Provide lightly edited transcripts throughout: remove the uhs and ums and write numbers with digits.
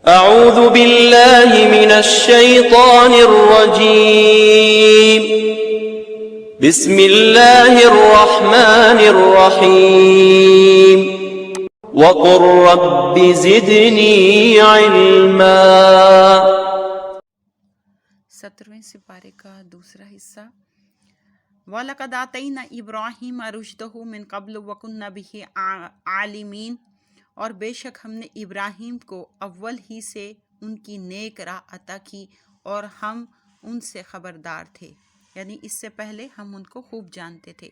اعوذ باللہ من الشیطان الرجیم بسم اللہ الرحمن الرحیم وقل رب زدنی علما۔ 17ویں سپارے کا دوسرا حصہ۔ وَلَقَدْ آتَيْنَا إِبْرَاهِيمَ رُشْدَهُ مِنْ قَبْلُ وَكُنَّا بِهِ عَالِمِينَ، اور بے شک ہم نے ابراہیم کو اول ہی سے ان کی نیک راہ عطا کی اور ہم ان سے خبردار تھے، یعنی اس سے پہلے ہم ان کو خوب جانتے تھے۔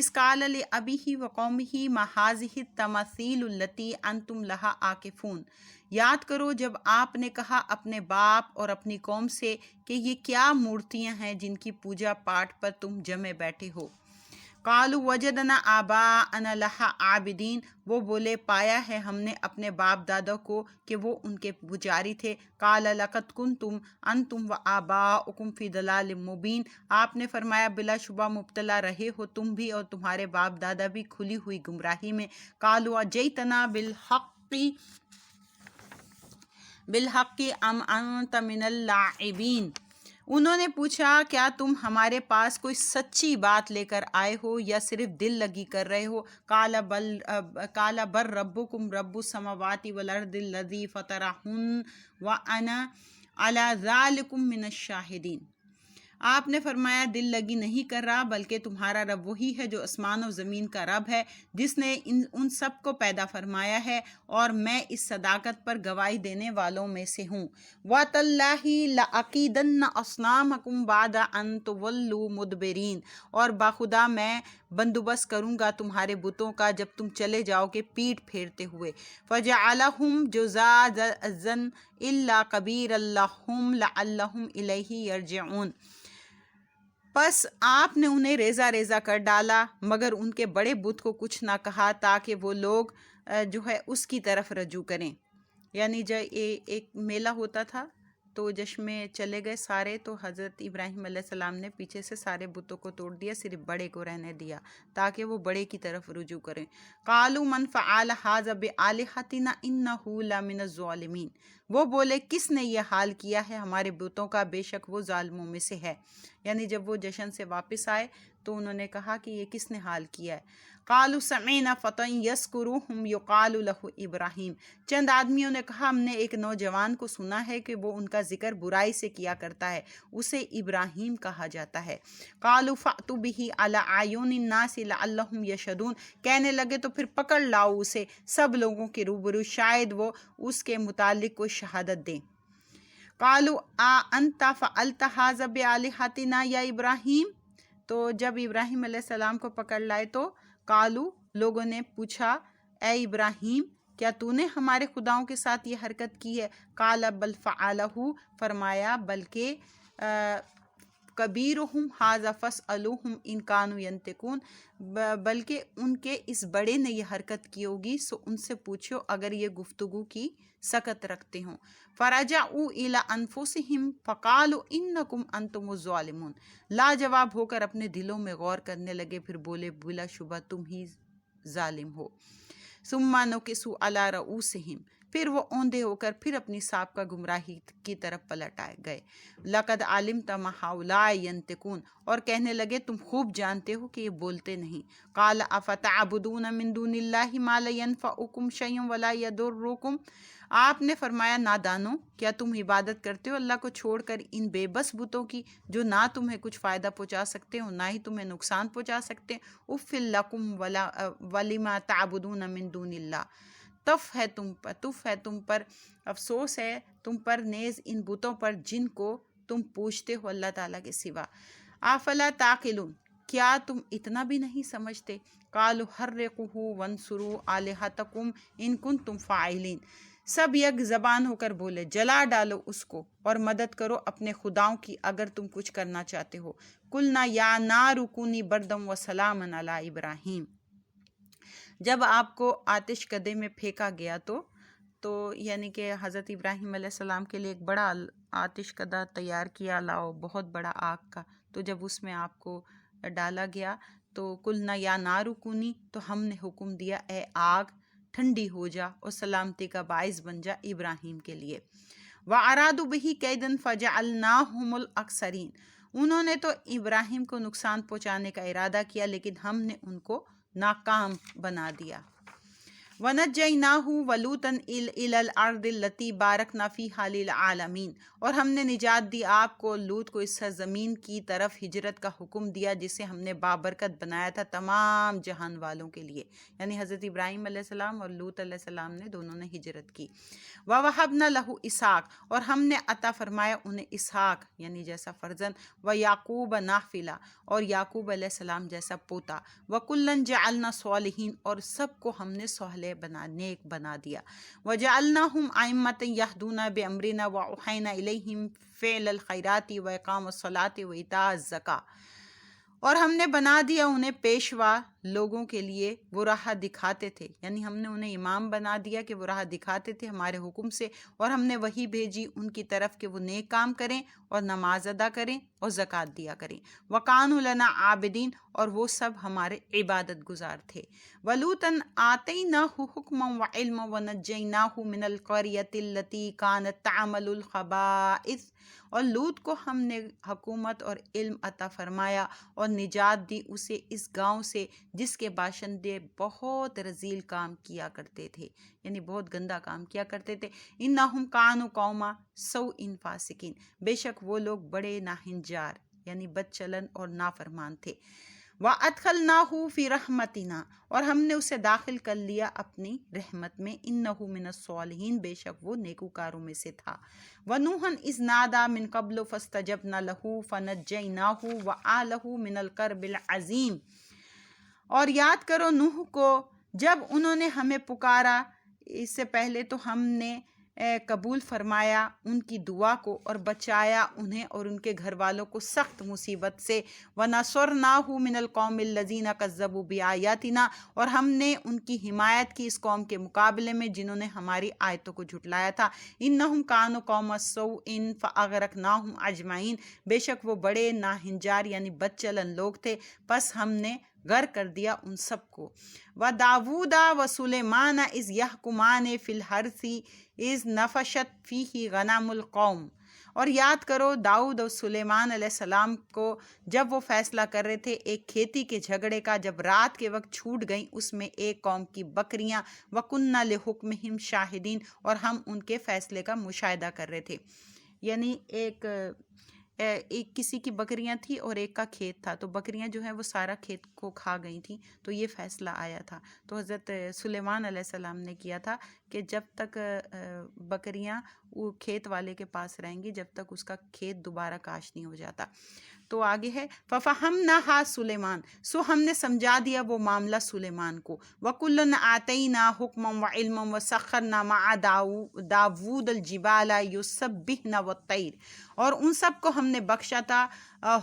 اس قال لأبیہ وقومہ ما ھذہ التماثیل التی انتم لہا عاکفون، یاد کرو جب آپ نے کہا اپنے باپ اور اپنی قوم سے کہ یہ کیا مورتیاں ہیں جن کی پوجا پاٹ پر تم جمے بیٹھے ہو۔ قالوا وجدنا آباءنا لہا عابدین، وہ بولے پایا ہے ہم نے اپنے باپ دادا کو کہ وہ ان کے پجاری تھے۔ قال لقد کنتم انتم وآباؤکم فی ضلال مبین، آپ نے فرمایا بلا شبہ مبتلا رہے ہو تم بھی اور تمہارے باپ دادا بھی کھلی ہوئی گمراہی میں۔ قالوا اجئتنا بالحق ام انت من اللاعبین، انہوں نے پوچھا کیا تم ہمارے پاس کوئی سچی بات لے کر آئے ہو یا صرف دل لگی کر رہے ہو؟ قال بل ربکم رب السماوات والارض الذی فطرہن وانا علی ذلکم من الشاہدین، آپ نے فرمایا دل لگی نہیں کر رہا بلکہ تمہارا رب وہی ہے جو آسمان و زمین کا رب ہے، جس نے ان سب کو پیدا فرمایا ہے، اور میں اس صداقت پر گواہی دینے والوں میں سے ہوں۔ وَتَاللَّهِ لَأَكِيدَنَّ أَصْنَامَكُمْ بَعْدَ أَن تُوَلُّوا مُدْبِرِينَ، اور باخدا میں بندوبست کروں گا تمہارے بتوں کا جب تم چلے جاؤ گے پیٹ پھیرتے ہوئے۔ فَجَعَلَهُمْ جُذَاذًا إِلَّا كَبِيرًا لَهُمْ لَعَلَّهُمْ إِلَيْهِ يَرْجِعُونَ، پس آپ نے انہیں ریزہ ریزہ کر ڈالا مگر ان کے بڑے بت کو کچھ نہ کہا تاکہ وہ لوگ جو ہے اس کی طرف رجوع کریں۔ یعنی جب ایک میلہ ہوتا تھا تو جشن میں چلے گئے سارے، تو حضرت ابراہیم علیہ السلام نے پیچھے سے سارے بتوں کو توڑ دیا، صرف بڑے کو رہنے دیا تاکہ وہ بڑے کی طرف رجوع کریں۔ قالوا من فعل ھذا بآلہتنا انہ لمن الظالمین، وہ بولے کس نے یہ حال کیا ہے ہمارے بتوں کا، بے شک وہ ظالموں میں سے ہے۔ یعنی جب وہ جشن سے واپس آئے تو انہوں نے کہا کہ یہ کس نے حال کیا ہے۔ قالوا سمعنا فتى یذکرهم یقال لہ ابراہیم، چند آدمیوں نے کہا ہم نے ایک نوجوان کو سنا ہے کہ وہ ان کا ذکر برائی سے کیا کرتا ہے، اسے ابراہیم کہا جاتا ہے۔ قالوا فأتوا به على اعین الناس لعلهم یشهدون، کہنے لگے تو پھر پکڑ لاؤ اسے سب لوگوں کے روبرو، شاید وہ اس کے متعلق کوئی شہادت دیں۔ قالوا انت فعلت ھذا بآلہتنا یا ابراہیم، تو جب ابراہیم علیہ السلام کو پکڑ لائے تو قالوا، لوگوں نے پوچھا اے ابراہیم کیا تو نے ہمارے خداؤں کے ساتھ یہ حرکت کی ہے؟ قال بل فعلہ، فرمایا بلکہ کبیرہم ھذا فاسألوہم ان کانوا ینطقون، بلکہ ان کے اس بڑے نے یہ حرکت کی ہوگی سو ان سے پوچھو اگر یہ گفتگو کی سکت رکھتے ہوں۔ فرجعوا الی انفسہم فقالوا انکم انتم الظالمون، لاجواب ہو کر اپنے دلوں میں غور کرنے لگے، پھر بولے بلا شبہ تم ہی ظالم ہو۔ ثم نکسوا علی رؤوسہم، پھر وہ اوندے ہو کر پھر اپنی سابقہ گمراہی کی طرف پلٹ آئے گئے۔ لقد علمت ما ہؤلاء ینطقون، اور کہنے لگے تم خوب جانتے ہو کہ یہ بولتے نہیں۔ قال افتعبدون من دون اللہ ما لا ینفعکم شیئا ولا یضرکم، آپ نے فرمایا نادانو کیا تم عبادت کرتے ہو اللہ کو چھوڑ کر ان بے بس بتوں کی جو نہ تمہیں کچھ فائدہ پہنچا سکتے ہو نہ ہی تمہیں نقصان پہنچا سکتے؟ اف لکم ولما تعبدون من دون اللہ، تف ہے تم پر، افسوس ہے تم پر نیز ان بتوں پر جن کو تم پوچھتے ہو اللہ تعالیٰ کے سوا۔ افلا تعقلون، کیا تم اتنا بھی نہیں سمجھتے؟ قالوا حرقوہ وانصروا آلہتکم ان کنتم فاعلین، سب یک زبان ہو کر بولے جلا ڈالو اس کو اور مدد کرو اپنے خداؤں کی اگر تم کچھ کرنا چاہتے ہو۔ قلنا یا نار کونی بردم وسلاما علی ابراہیم، جب آپ کو آتش کدے میں پھینکا گیا تو یعنی کہ حضرت ابراہیم علیہ السلام کے لیے ایک بڑا آتش کدہ تیار کیا لاؤ بہت بڑا آگ کا، تو جب اس میں آپ کو ڈالا گیا تو قلنا یا نار کونی، تو ہم نے حکم دیا اے آگ ٹھنڈی ہو جا اور سلامتی کا باعث بن جا ابراہیم کے لیے۔ وَأَرَادُوا بِهِ كَيْدًا فَجَعَلْنَاهُمُ الْأَخْسَرِينَ، انہوں نے تو ابراہیم کو نقصان پہنچانے کا ارادہ کیا لیکن ہم نے ان کو ناکام بنا دیا۔ وَنَجَّيْنَاهُ وَلُوطًا إِلَى الْأَرْضِ الَّتِي بَارَكْنَا فِيهَا لِلْعَالَمِينَ، اور ہم نے نجات دی آپ کو، لوط کو اس سرزمین کی طرف ہجرت کا حکم دیا جسے ہم نے بابرکت بنایا تھا تمام جہان والوں کے لیے، یعنی حضرت ابراہیم علیہ السلام اور لوط علیہ السلام نے دونوں نے ہجرت کی۔ وَوَهَبْنَا لَهُ إِسْحَاقَ، اور ہم نے عطا فرمایا انہیں اسحاق یعنی جیسا فرزند، وَيَعْقُوبَ نَافِلَةً، اور یعقوب علیہ السلام جیسا پوتا، وَكُلًّا جَعَلْنَا صَالِحِينَ، اور سب کو ہم نے صالح نیک بنا دیا۔ وَجَعَلْنَاهُمْ أَئِمَّةً يَهْدُونَ بِأَمْرِنَا وَأَوْحَيْنَا إِلَيْهِمْ فِعْلَ الْخَيْرَاتِ وَإِقَامَ الصَّلَاةِ وَإِيتَاءَ الزَّكَاةِ، اور ہم نے بنا دیا انہیں پیشوا لوگوں کے لیے، وہ راہ دکھاتے تھے، یعنی ہم نے انہیں امام بنا دیا کہ وہ راہ دکھاتے تھے ہمارے حکم سے، اور ہم نے وحی بھیجی ان کی طرف کہ وہ نیک کام کریں اور نماز ادا کریں اور زکوٰۃ دیا کریں۔ وَكَانُوا لَنَا عَابِدِينَ، اور وہ سب ہمارے عبادت گزار تھے۔ وَلُوطًا آتَيْنَاهُ حُكْمًا وَعِلْمًا وَنَجَّيْنَاهُ مِنَ الْقَرْيَةِ الَّتِي كَانَتْ تَعْمَلُ الْخَبَائِثَ، اور لوط کو ہم نے حکومت اور علم عطا فرمایا اور نجات دی اسے اس گاؤں سے جس کے باشندے بہت رذیل کام کیا کرتے تھے، یعنی بہت گندا کام کیا کرتے تھے۔ انہم کانوا قوما سوء فاسقین، بے شک وہ لوگ بڑے ناہنجار یعنی بد چلن اور نافرمان تھے۔ وَأَدْخَلْنَاهُ فِي رَحْمَتِنَا، اور ہم نے اسے داخل کر لیا اپنی رحمت میں۔ إِنَّهُ مِنَ الصَّالِحِينَ، بے شک وہ نیکوکاروں میں سے تھا۔ وَنُوحًا إِذْ نَادَىٰ مِن قَبْلُ فَاسْتَجَبْنَا لَهُ فَنَجَّيْنَاهُ وَآلَهُ مِنَ الْكَرْبِ الْعَظِيمِ، اور یاد کرو نوح کو جب انہوں نے ہمیں پکارا، اس سے پہلے تو ہم نے قبول فرمایا ان کی دعا کو اور بچایا انہیں اور ان کے گھر والوں کو سخت مصیبت سے۔ وَنَصَرْنَاهُ مِنَ الْقَوْمِ الَّذِينَ كَذَّبُوا بِآيَاتِنَا، اور ہم نے ان کی حمایت کی اس قوم کے مقابلے میں جنہوں نے ہماری آیتوں کو جھٹلایا تھا۔ إِنَّهُمْ كَانُوا قَوْمَ سَوْءٍ فَأَغْرَقْنَاهُمْ أَجْمَعِينَ، بے شک وہ بڑے ناہنجار یعنی بد چلن لوگ تھے، پس ہم نے غرق کر دیا ان سب کو۔ وَدَاوُودَ وَسُلَيْمَانَ إِذْ يَحْكُمَانِ فِي الْحَرْثِ إِذْ نَفَشَتْ فِيهِ غَنَمُ الْقَوْمِ، اور یاد کرو داؤد اور سلیمان علیہ السلام کو جب وہ فیصلہ کر رہے تھے ایک کھیتی کے جھگڑے کا، جب رات کے وقت چھوٹ گئیں اس میں ایک قوم کی بکریاں۔ وَكُنَّا لِحُكْمِهِمْ شَاهِدِينَ، اور ہم ان کے فیصلے کا مشاہدہ کر رہے تھے، یعنی ایک کسی کی بکریاں تھی اور ایک کا کھیت تھا، تو بکریاں جو ہیں وہ سارا کھیت کو کھا گئی تھیں، تو یہ فیصلہ آیا تھا۔ تو حضرت سلیمان علیہ السلام نے کیا تھا کہ جب تک بکریاں وہ کھیت والے کے پاس رہیں گی جب تک اس کا کھیت دوبارہ کاش نہیں ہو جاتا۔ تو آگے ہے فَفَهَمْنَاهَا سُلَيْمَانَ، سو ہم نے سمجھا دیا وہ معاملہ سلیمان کو۔ وَكُلًّا آتَيْنَا حُكْمًا وَعِلْمًا وَسَخَّرْنَا مَعَ دَاوُودَ الْجِبَالَ يُسَبِّحْنَ وَالطَّيْرَ، اور ان سب کو ہم نے بخشا تھا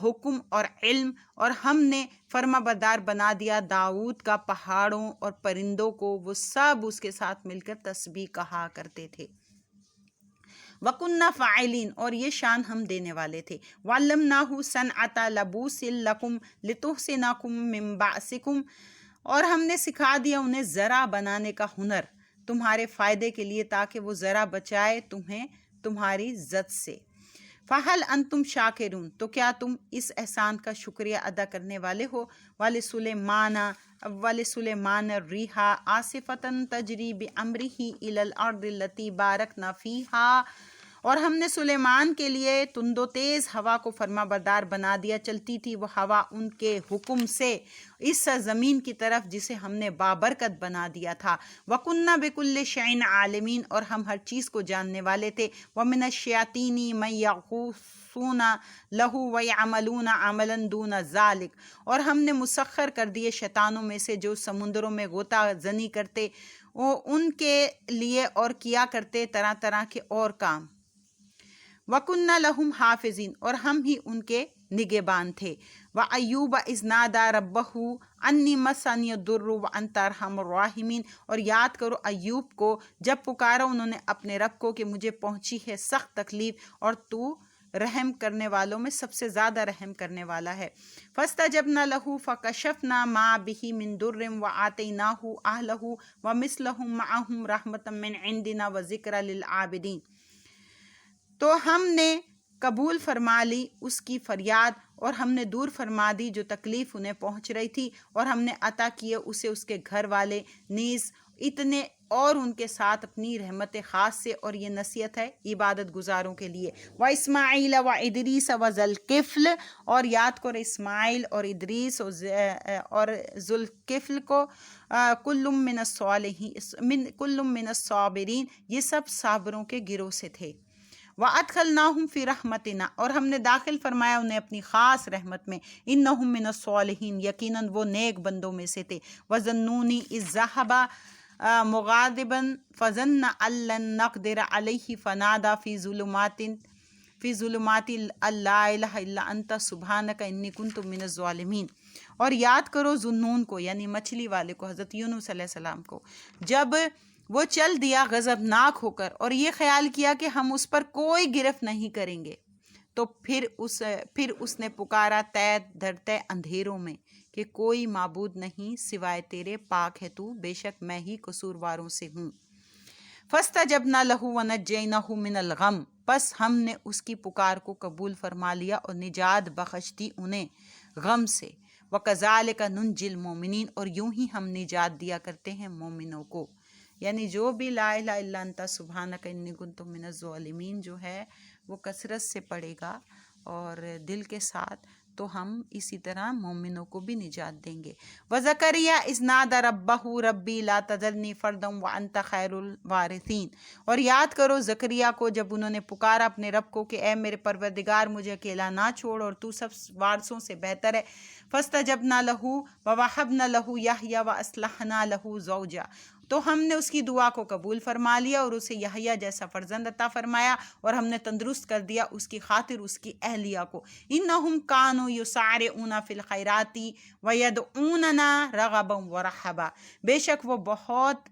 حکم اور علم، اور ہم نے فرما بردار بنا دیا داؤد کا پہاڑوں اور پرندوں کو، وہ سب اس کے ساتھ مل کر تسبیح کہا کرتے تھے۔ وَكُنَّا فَاعِلِينَ، اور یہ شان ہم دینے والے تھے۔ وَعَلَّمْنَاهُ صَنْعَةَ لَبُوسٍ لَكُمْ لِتُحْصِنَكُم مِّن بَأْسِكُمْ، اور ہم نے سکھا دیا انہیں زرع بنانے کا ہنر تمہارے فائدے کے لیے تاکہ وہ زرع بچائے تمہیں تمہاری زد سے۔ فَهَلْ أَنْتُمْ شَاكِرُونَ، تو کیا تم اس احسان کا شکریہ ادا کرنے والے ہو۔ وَلِسُلَيْمَانَ الرِّيحَ عَاصِفَةً تَجْرِي بِأَمْرِهِ إِلَى الْأَرْضِ الَّتِي بَارَكْنَا فِيهَا، اور ہم نے سلیمان کے لیے تند و تیز ہوا کو فرما بردار بنا دیا، چلتی تھی وہ ہوا ان کے حکم سے اس زمین کی طرف جسے ہم نے بابرکت بنا دیا تھا۔ وَكُنَّا بِكُلِّ شَيْءٍ عَالِمِينَ، اور ہم ہر چیز کو جاننے والے تھے۔ وَمِنَ الشَّيَاطِينِ مَن يَغُوصُونَ لَهُ وَيَعْمَلُونَ عَمَلًا دُونَ ذَلِكَ، اور ہم نے مسخر کر دیے شیطانوں میں سے جو سمندروں میں غوطہ زنی کرتے، وہ ان کے لیے اور کیا کرتے طرح طرح کے اور کام۔ وَكُنَّا لَهُمْ حَافِظِينَ، اور ہم ہی ان کے نگہبان تھے۔ وَأَيُّوبَ إِذْ نَادَىٰ رَبَّهُ أَنِّي مَسَّنِيَ الضُّرُّ وَأَنْتَ أَرْحَمُ الرَّاحِمِينَ، اور یاد کرو ایوب کو جب پکارا انہوں نے اپنے رب کو کہ مجھے پہنچی ہے سخت تکلیف اور تو رحم کرنے والوں میں سب سے زیادہ رحم کرنے والا ہے۔ فاستجبنا له فکشفنا ما به من ضر وآتیناہ اہلہ ومثلہم معہم رحمۃ من عندنا وذکری للعابدین۔ تو ہم نے قبول فرما لی اس کی فریاد اور ہم نے دور فرما دی جو تکلیف انہیں پہنچ رہی تھی، اور ہم نے عطا کیے اسے اس کے گھر والے نیز اتنے اور ان کے ساتھ اپنی رحمت خاص سے، اور یہ نصیحت ہے عبادت گزاروں کے لیے۔ وَإِسْمَاعِيلَ وَإِدْرِيسَ وَذَوالْكِفْلِ، اور یاد کرو اسماعیل اور ادریس اور ذوالکفل کو، کل من الصابرین، یہ سب صابروں کے گروہ سے تھے۔ وَأَدْخَلْنَاهُمْ فِي رَحْمَتِنَا، اور ہم نے داخل فرمایا انہیں اپنی خاص رحمت میں۔ إِنَّهُمْ مِنَ الصَّالِحِينَ، یقیناً وہ نیک بندوں میں سے تھے۔ وَظَنُّونِ إِذْ ذَهَبَ مُغَاضِبًا فَظَنَّ أَن لَّن نَّقْدِرَ عَلَيْهِ فَنَادَىٰ فِي ظُلُمَاتِ أَن لَّا إِلَٰهَ إِلَّا أَنتَ سُبْحَانَكَ إِنِّي كُنتُ مِنَ الظَّالِمِينَ۔ اور یاد کرو ذُنُّون کو، یعنی مچھلی والے کو، حضرت یونس علیہ السلام کو، جب وہ چل دیا غضبناک ہو کر اور یہ خیال کیا کہ ہم اس پر کوئی گرفت نہیں کریں گے، تو پھر اس نے پکارا تہ دھرتے اندھیروں میں کہ کوئی معبود نہیں سوائے تیرے، پاک ہے تو، بے شک میں ہی قصورواروں سے ہوں۔ فاستجبنا له ونجیناہ من الغم، پس ہم نے اس کی پکار کو قبول فرما لیا اور نجات بخش دی انہیں غم سے۔ وکذالک ننجی المؤمنین، اور یوں ہی ہم نجات دیا کرتے ہیں مومنوں کو۔ یعنی جو بھی لا الہ الا انت سبحانک انی کنت من الظالمین جو ہے وہ کثرت سے پڑھے گا اور دل کے ساتھ، تو ہم اسی طرح مومنوں کو بھی نجات دیں گے۔ وزکریا اذ نادى ربہ ربی لا تذرنی فردا وانت خیر الوارثین، اور یاد کرو زکریا کو جب انہوں نے پکارا اپنے رب کو کہ اے میرے پروردگار مجھے اکیلا نہ چھوڑ اور تو سب وارثوں سے بہتر ہے۔ فاستجبنا لہ ووہبنا لہ یحییٰ واصلحنا لہ زوجہ، تو ہم نے اس کی دعا کو قبول فرما لیا اور اسے یحییٰ جیسا فرزند عطا فرمایا، اور ہم نے تندرست کر دیا اس کی خاطر اس کی اہلیہ کو۔ انہم کانوا یسارعون فی الخیرات ویدعوننا رغبا ورہبا، بے شک وہ بہت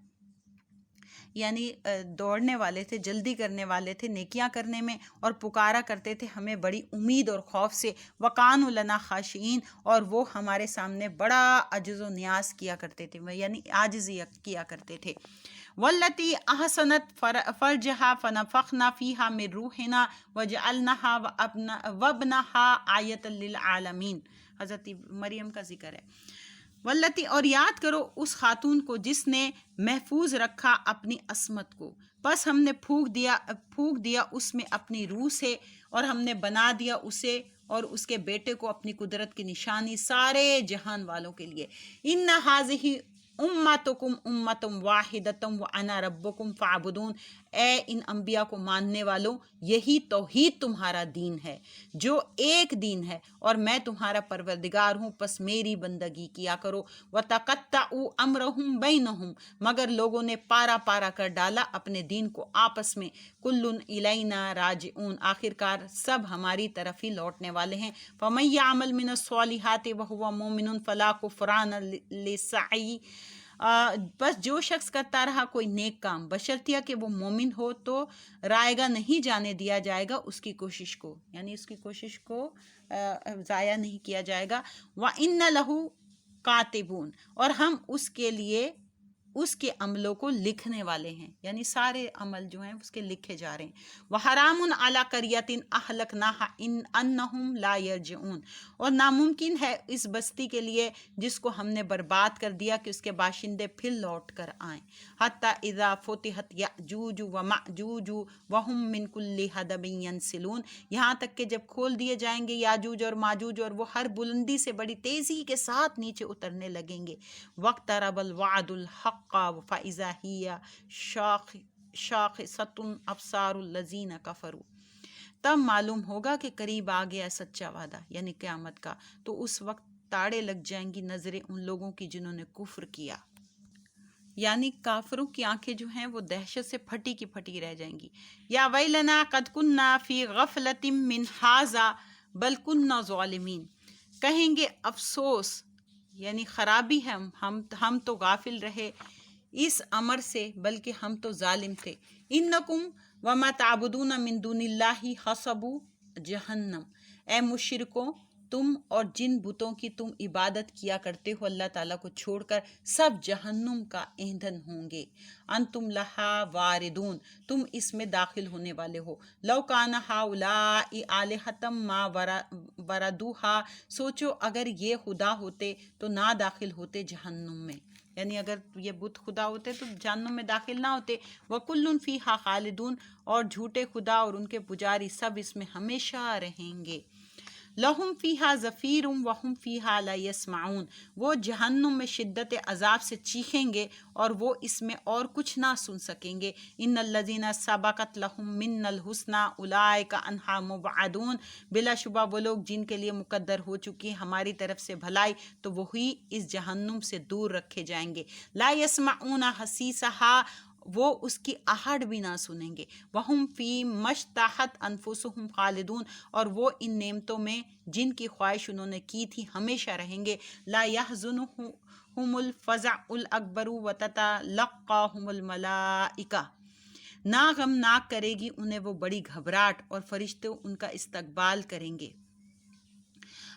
یعنی دوڑنے والے تھے، جلدی کرنے والے تھے نیکیاں کرنے میں، اور پکارا کرتے تھے ہمیں بڑی امید اور خوف سے۔ وَقَانُوا لَنَا خَاشِعِينَ، اور وہ ہمارے سامنے بڑا عجز و نیاز کیا کرتے تھے، یعنی عاجزی کیا کرتے تھے۔ وَالَّتِي أَحْصَنَتْ فَرْجَهَا فَنَفَخْنَا فِيهَا مِن رُوحِنَا وَجَعَلْنَاهَا وَابْنَهَا آیَةً لِلْعَالَمِينَ، حضرت مریم کا ذکر ہے۔ والتی، اور یاد کرو اس خاتون کو جس نے محفوظ رکھا اپنی عصمت کو، پس ہم نے پھونک دیا اس میں اپنی روح سے، اور ہم نے بنا دیا اسے اور اس کے بیٹے کو اپنی قدرت کی نشانی سارے جہان والوں کے لیے۔ ان ھذہ امتکم امۃ واحدۃ وانا ربکم فاعبدون، اے ان انبیاء کو ماننے والوں، یہی توحید تمہارا دین ہے جو ایک دین ہے، اور میں تمہارا پروردگار ہوں، پس میری بندگی کیا کرو۔ وتقطعوا امرهم بینہم، مگر لوگوں نے پارا پارا کر ڈالا اپنے دین کو آپس میں۔ کل الینا راجعون، آخرکار سب ہماری طرف ہی لوٹنے والے ہیں۔ فمن یعمل من الصالحات وهو مؤمن فلا کفران لسعی، بس جو شخص کرتا رہا کوئی نیک کام بشرطیہ کہ وہ مومن ہو تو رائے گا نہیں جانے دیا جائے گا اس کی کوشش کو، یعنی اس کی کوشش کو ضائع نہیں کیا جائے گا۔ وَإِنَّ لَهُ کاتبون، اور ہم اس کے لیے اس کے عملوں کو لکھنے والے ہیں، یعنی سارے عمل جو ہیں اس کے لکھے جا رہے ہیں۔ وَحَرَامٌ عَلَىٰ قَرْيَةٍ أَهْلَكْنَاهَا أَنَّهُمْ لَا يَرْجِعُونَ، اور ناممکن ہے اس بستی کے لیے جس کو ہم نے برباد کر دیا کہ اس کے باشندے پھر لوٹ کر آئیں۔ حَتَّىٰ إِذَا فُتِحَتْ یأجوج ومأجوج وَهُم مِّن كُلِّ حَدَبٍ يَنسِلُونَ، یہاں تک کہ جب کھول دیے جائیں گے یاجوج اور ماجوج، اور وہ ہر بلندی سے بڑی تیزی کے ساتھ نیچے اترنے لگیں گے۔ وَاقْتَرَبَ الْوَعْدُ الْحَقُّ فَإِذَا هِيَ شَاخِصَةٌ أَبْصَارُ الَّذِينَ كَفَرُوا، تب معلوم ہوگا کہ قریب آ گیا سچا وعدہ یعنی قیامت کا، تو اس وقت تاڑے لگ جائیں گی نظریں ان لوگوں کی جنہوں نے کفر کیا، یعنی کافروں کی آنکھیں جو ہیں وہ دہشت سے پھٹی کی پھٹی رہ جائیں گی۔ یا ویلنا قد کننا فی غفلۃ من ھذا بل کننا ظالمین، کہیں گے افسوس یعنی خرابی ہے، ہم تو غافل رہے اس امر سے بلکہ ہم تو ظالم تھے۔ انکم وما تعبدون من دون اللہ حسب جہنم، اے مشرکوں تم اور جن بتوں کی تم عبادت کیا کرتے ہو اللہ تعالیٰ کو چھوڑ کر سب جہنم کا ایندھن ہوں گے۔ انتم لہا واردون، تم اس میں داخل ہونے والے ہو۔ لو کان ہؤلاء آلہۃ ما وردوہا، سوچو اگر یہ خدا ہوتے تو نہ داخل ہوتے جہنم میں، یعنی اگر یہ بت خدا ہوتے تو جہنم میں داخل نہ ہوتے۔ وَكُلٌّ فِيهَا خَالِدُونَ، اور جھوٹے خدا اور ان کے پجاری سب اس میں ہمیشہ رہیں گے۔ لَهُمْ فِيهَا زَفِيرٌ وَهُمْ فِيهَا لَا يَسْمَعُونَ، وہ جہنم میں شدت عذاب سے چیخیں گے اور وہ اس میں اور کچھ نہ سن سکیں گے۔ إِنَّ الَّذِينَ سَبَقَتْ لَهُم مِّنَّ الْحُسْنَى أُولَٰئِكَ عَنْهَا مُبْعَدُونَ، بلا شبہ وہ لوگ جن کے لیے مقدر ہو چکی ہماری طرف سے بھلائی تو وہی اس جہنم سے دور رکھے جائیں گے۔ لا يسمعون حسیسها، وہ اس کی آہٹ بھی نہ سنیں گے۔ وَهُمْ فِي مَا اشْتَهَتْ أَنفُسُهُمْ خَالِدُونَ، اور وہ ان نعمتوں میں جن کی خواہش انہوں نے کی تھی ہمیشہ رہیں گے۔ لا يحزنهم الفزع الأكبر وتتلقاهم الملائكة، نہ غمناک کرے گی انہیں وہ بڑی گھبراہٹ اور فرشتے ان کا استقبال کریں گے۔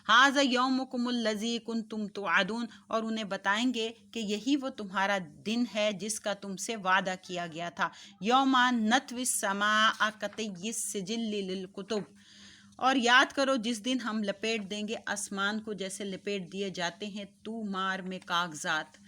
ھذا یومکم الذی کنتم توعدون، اور انہیں بتائیں گے کہ یہی وہ تمہارا دن ہے جس کا تم سے وعدہ کیا گیا تھا۔ یوم نطوی السماء کطی السجل للکتب، اور یاد کرو جس دن ہم لپیٹ دیں گے آسمان کو جیسے لپیٹ دیے جاتے ہیں طومار میں کاغذات۔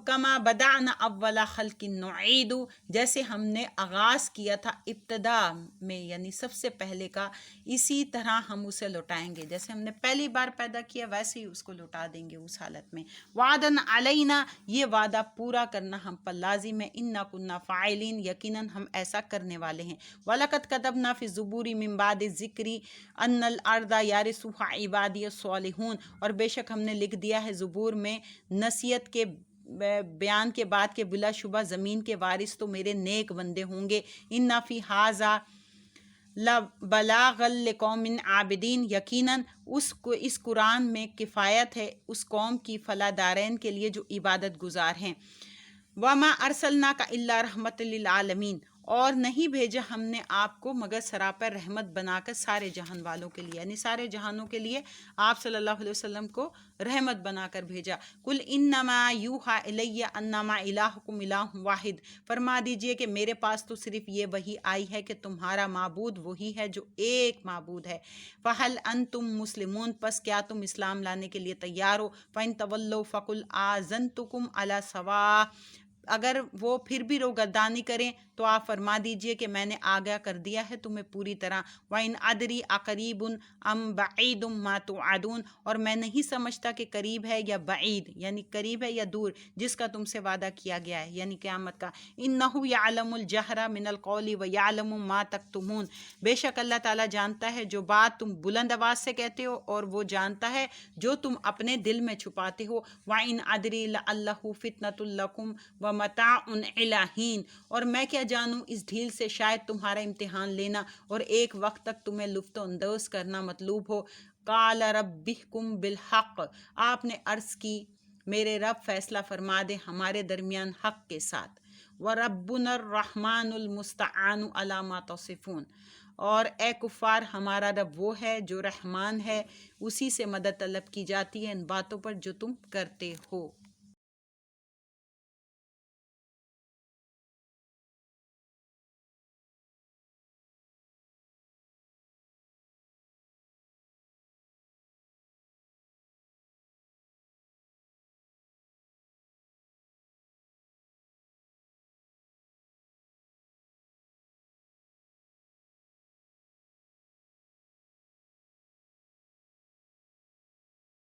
کما بدأنا اول خلق نعید، جیسے ہم نے آغاز کیا تھا ابتدا میں یعنی سب سے پہلے کا، اسی طرح ہم اسے لوٹائیں گے، جیسے ہم نے پہلی بار پیدا کیا ویسے ہی اس کو لوٹا دیں گے اس حالت میں۔ وعدن علینا، یہ وعدہ پورا کرنا ہم پر لازم ہے۔ انا کنا فاعلین، یقیناً ہم ایسا کرنے والے ہیں۔ وَلَقَدْ كَتَبْنَا فِي الزُّبُورِ مِن بَعْدِ الذِّكْرِ أَنَّ الْأَرْضَ يَرِثُهَا عِبَادِيَ الصَّالِحُونَ، اور بے شک ہم نے لکھ دیا ہے زبور میں نصیحت کے بیان کے بعد کہ بلا شبہ زمین کے وارث تو میرے نیک بندے ہوں گے۔ ان فی ھذا لبلاغا لقوم عابدین، یقیناً اس قرآن میں کفایت ہے اس قوم کی فلادارین کے لیے جو عبادت گزار ہیں۔ وما ارسلناک الا رحمۃ للعالمین، اور نہیں بھیجا ہم نے آپ کو مگر سراپر رحمت بنا کر سارے جہان والوں کے لیے، یعنی سارے جہانوں کے لیے آپ صلی اللہ علیہ وسلم کو رحمت بنا کر بھیجا۔ قل انما یوحی الی انما الہکم الہ واحد، فرما دیجئے کہ میرے پاس تو صرف یہ وحی آئی ہے کہ تمہارا معبود وہی ہے جو ایک معبود ہے۔ فہل انتم مسلمون، پس کیا تم اسلام لانے کے لیے تیار ہو؟ فإن تولوا فقل آذنتکم علی سواء، اگر وہ پھر بھی روگردانی کریں تو آپ فرما دیجئے کہ میں نے آگاہ کر دیا ہے تمہیں پوری طرح۔ وَإِنْ أَدْرِي أَقَرِيبٌ أَمْ بَعِيدٌ مَا تُوعَدُونَ، اور میں نہیں سمجھتا کہ قریب ہے یا بعید، یعنی قریب ہے یا دور جس کا تم سے وعدہ کیا گیا ہے یعنی قیامت کا۔ إِنَّهُ يَعْلَمُ الْجَهْرَ مِنَ الْقَوْلِ وَيَعْلَمُ مَا تَكْتُمُونَ، بے شک اللہ تعالیٰ جانتا ہے جو بات تم بلند آواز سے کہتے ہو اور وہ جانتا ہے جو تم اپنے دل میں چھپاتے ہو۔ وَإِنْ أَدْرِي لَعَلَّهُ فِتْنَةٌ لَكُمْ وَمَتَاعٌ إِلَىٰ حِينٍ، اور میں کیا جانوں اس ڈھیل سے شاید تمہارا امتحان لینا اور ایک وقت تک تمہیں لطف اندوز کرنا مطلوب ہو۔ قال ربکم بالحق، آپ نے عرض کی میرے رب فیصلہ فرما دے ہمارے درمیان حق کے ساتھ۔ وربنا الرحمن المستعان علی ما تصفون، اور اے کفار ہمارا رب وہ ہے جو رحمان ہے، اسی سے مدد طلب کی جاتی ہے ان باتوں پر جو تم کرتے ہو۔